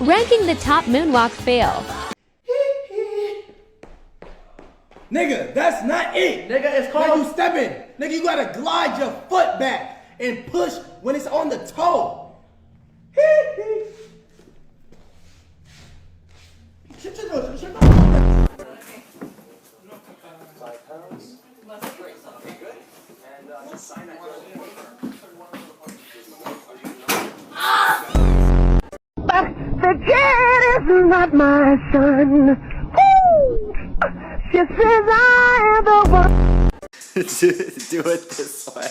Ranking the top moonwalk fail. Nigga, that's not it. Nigga, it's called. When you stepping, nigga, you gotta glide your foot back and push when it's on the toe. But the kid is not my son. Woo! She says I am the one. Do it this way.